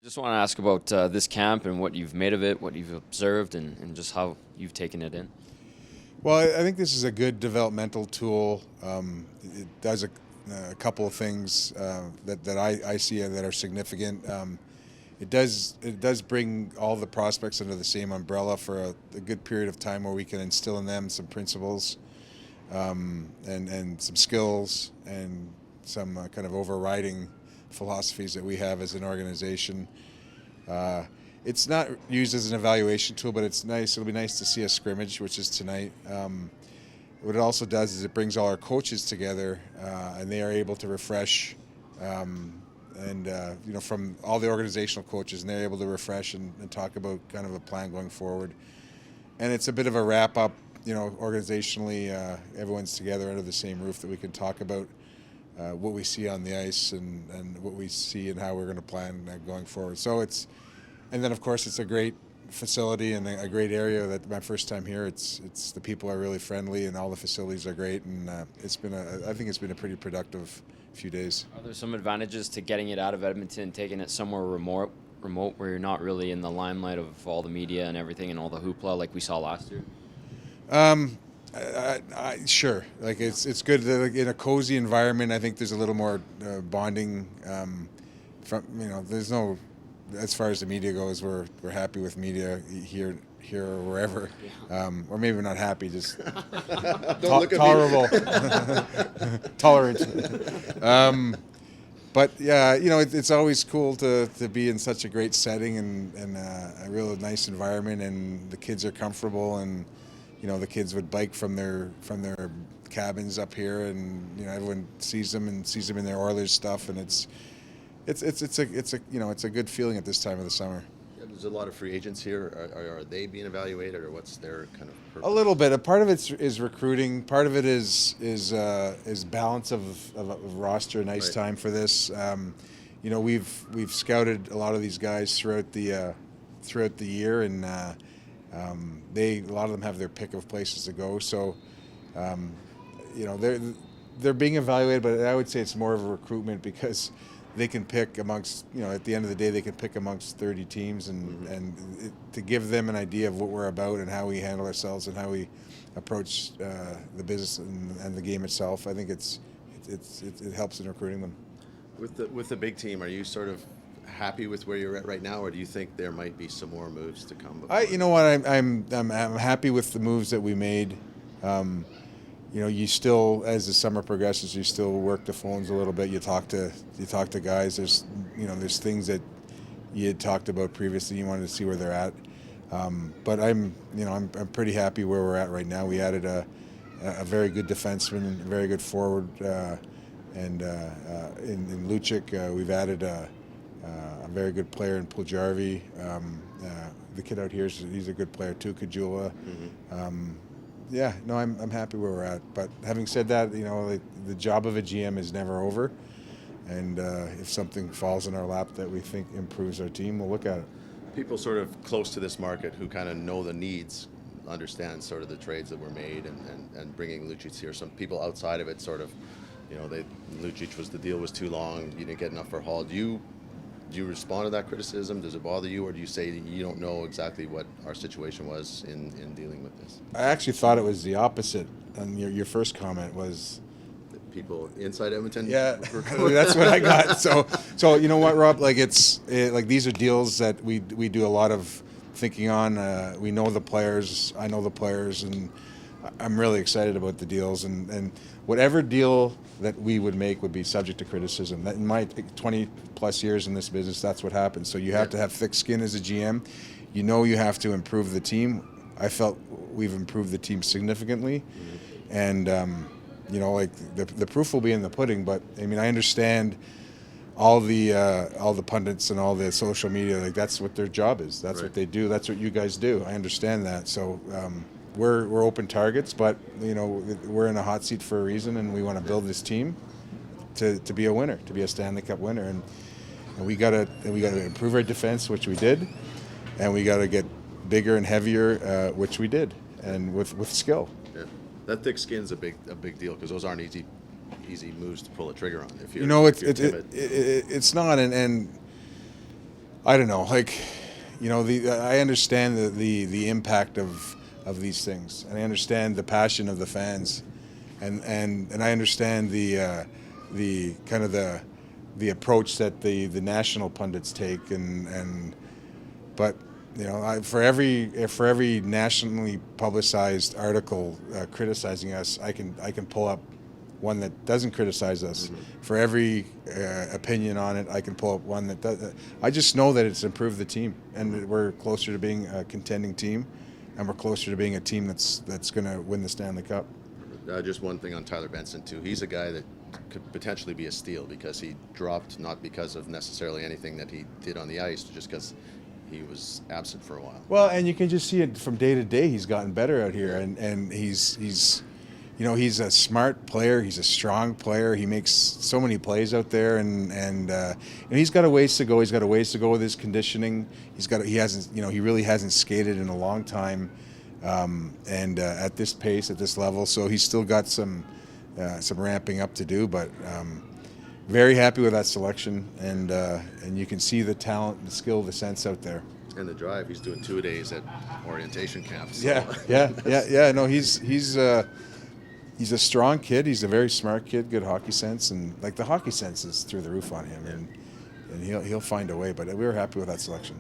Just want to ask about this camp and what you've made of it, what you've observed, and just how you've taken it in. Well, I think this is a good developmental tool. It does a couple of things that I see that are significant. It does bring all the prospects under the same umbrella for a good period of time where we can instill in them some principles and some skills and some kind of overriding philosophies that we have as an organization. It's not used as an evaluation tool, but it's nice. It'll be nice to see a scrimmage, which is tonight. What it also does is it brings all our coaches together, and they are able to refresh, from all the organizational coaches, and they're able to refresh and talk about kind of a plan going forward. And it's a bit of a wrap up, organizationally. Everyone's together under the same roof that we can talk about what we see on the ice and what we see and how we're going to plan going forward. And then of course it's a great facility and a great area. That my first time here, it's the people are really friendly and all the facilities are great, and I think it's been a pretty productive few days. Are there some advantages to getting it out of Edmonton, taking it somewhere remote where you're not really in the limelight of all the media and everything and all the hoopla like we saw last year? Sure. Like it's good in a cozy environment. I think there's a little more bonding. There's no, as far as the media goes, we're happy with media here or wherever, or maybe we're not happy, just tolerable, tolerant. But yeah, it's always cool to be in such a great setting and a real nice environment, and the kids are comfortable, and the kids would bike from their cabins up here, and everyone sees them in their Oilers stuff, and it's a good feeling at this time of the summer. Yeah, there's a lot of free agents here. Are they being evaluated, or what's their kind of purpose? A little bit. A part of it is recruiting. Part of it is balance of a roster. Nice Right. time for this. We've scouted a lot of these guys throughout the year, and a lot of them have their pick of places to go. So, they're being evaluated, but I would say it's more of a recruitment because they can pick amongst, at the end of the day, they can pick amongst 30 teams, and to give them an idea of what we're about and how we handle ourselves and how we approach the business and the game itself. I think it helps in recruiting them. With the big team, are you sort of happy with where you're at right now, or do you think there might be some more moves to come? I'm happy with the moves that we made. You still, as the summer progresses, you still work the phones a little bit. You talk to guys. There's things that you had talked about previously. You wanted to see where they're at. But I'm pretty happy where we're at right now. We added a very good defenseman, a very good forward, and in Lucic, we've added a very good player in Puljarvi. The kid out here, he's a good player too, Kajula. I'm happy where we're at. But having said that, the job of a GM is never over. And if something falls in our lap that we think improves our team, we'll look at it. People sort of close to this market who kind of know the needs understand sort of the trades that were made and bringing Lucic here. Some people outside of it sort of, Lucic the deal was too long, you didn't get enough for Hall. Do you respond to that criticism? Does it bother you, or do you say you don't know exactly what our situation was in dealing with this? I actually thought it was the opposite. And your first comment was, People inside Edmonton? yeah, that's what I got. So you know what, Rob? Like these are deals that we do a lot of thinking on. We know the players. I know the players, and I'm really excited about the deals. And whatever deal that we would make would be subject to criticism. That in my 20 plus years in this business, that's what happens. So you have to have thick skin as a GM. You have to improve the team. I felt we've improved the team significantly, and the proof will be in the pudding. But I mean, I understand all the pundits and all the social media. Like that's what their job is. That's what they do. That's what you guys do. I understand that. So we're open targets, but we're in a hot seat for a reason, and we want to build this team to be a winner, to be a Stanley Cup winner, and we gotta improve our defense, which we did, and we gotta get bigger and heavier, which we did, and with skill. Yeah. That thick skin's a big deal because those aren't easy moves to pull a trigger on. If you're, You know, if you're timid. it's not, and I don't know, like, I understand the impact of these things, and I understand the passion of the fans, and I understand the kind of the approach that the national pundits take, but for every nationally publicized article criticizing us, I can pull up one that doesn't criticize us. Mm-hmm. For every opinion on it, I can pull up one that does. I just know that it's improved the team, and we're closer to being a contending team, and we're closer to being a team that's going to win the Stanley Cup. Just one thing on Tyler Benson too. He's a guy that could potentially be a steal because he dropped not because of necessarily anything that he did on the ice, just because he was absent for a while. Well, and you can just see it from day to day. He's gotten better out here, and he's he's a smart player. He's a strong player. He makes so many plays out there, and he's got a ways to go. He's got a ways to go with his conditioning. He really hasn't skated in a long time, and at this pace, at this level. So he's still got some ramping up to do. But very happy with that selection, and you can see the talent, the skill, the sense out there. And the drive. He's doing 2 days at orientation camps. So. Yeah. No, he's a strong kid. He's a very smart kid, good hockey sense, and like the hockey sense is through the roof on him, and he'll find a way. But we were happy with that selection.